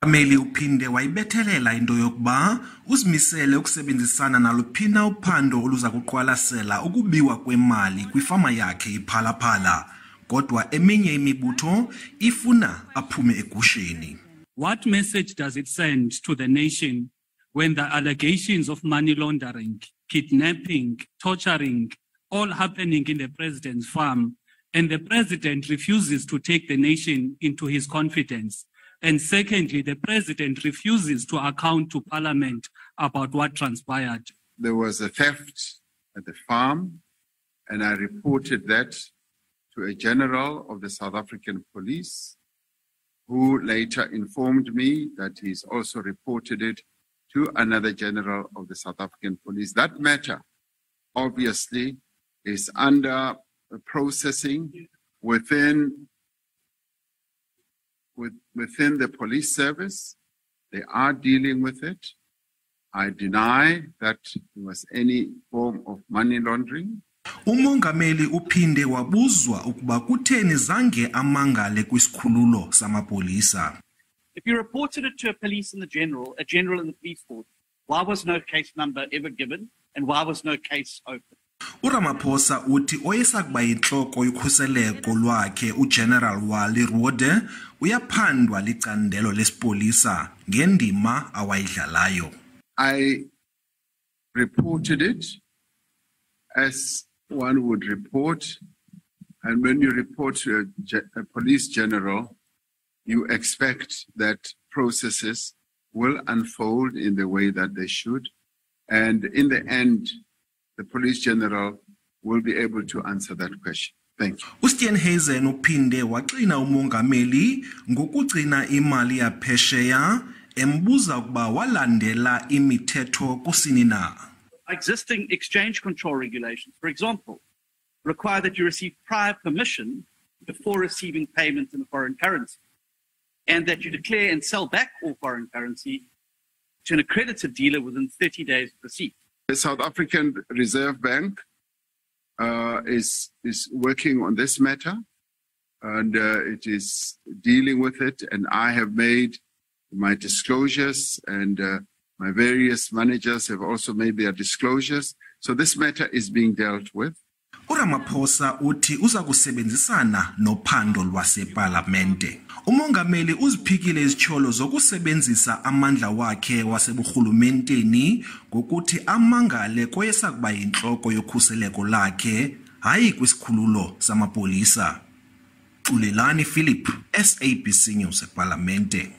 Umengameli uphinde wayibethelela into yokuba uzimisele ukusebenzisana naluphina uphando oluza kuqwalasela ukubiwa kwemali kwifama yakhe iPhala, kodwa eminye imibutho ifuna aphume egusheni. What message does it send to the nation when the allegations of money laundering, kidnapping, torturing, all happening in the president's farm, and the president refuses to take the nation into his confidence? And secondly, the president refuses to account to Parliament about what transpired. There was a theft at the farm, and I reported that to a general of the South African police, who later informed me that he's also reported it to another general of the South African police. That matter, obviously, is under processing within the police service. They are dealing with it. I deny that there was any form of money laundering. Umengameli uphinde wabuzwa ukuba kutheni zange amangale kwisikhululo samapolisa. If you reported it to a police and a general in the police force, why was no case number ever given and why was no case open? Ramaphosa uthi oyesakuba yinhloko yokhuseleko lwakhe uGeneral Rode uyaphandwa licandelo lesipolisa ngendima awayidlalayo. I reported it as one would report, and when you report to a police general, you expect that processes will unfold in the way that they should, and in the end, the police general will be able to answer that question. Thank you. uSteenhuisen uphinde waxina umengameli ngokugcina imali yaphesheya embuza ukuba walandela imithetho kusini na. Existing exchange control regulations, for example, require that you receive prior permission before receiving payment in a foreign currency, and that you declare and sell back all foreign currency to an accredited dealer within 30 days of receipt. The South African Reserve Bank is working on this matter, and it is dealing with it, and I have made my disclosures, and my various managers have also made their disclosures. So this matter is being dealt with. Ramaphosa uthi uza kusebenzisana nophando lwasephalamende. Umengameli uziphikile izitsholo zokusebenzisa amandla wakhe waseburhulumenteni ngokuthi amangale koyesakuba yinhloko yokhuseleko lakhe hayi kwisikhululo samapolisa. Ulelani Philip, SABC News ephalamende.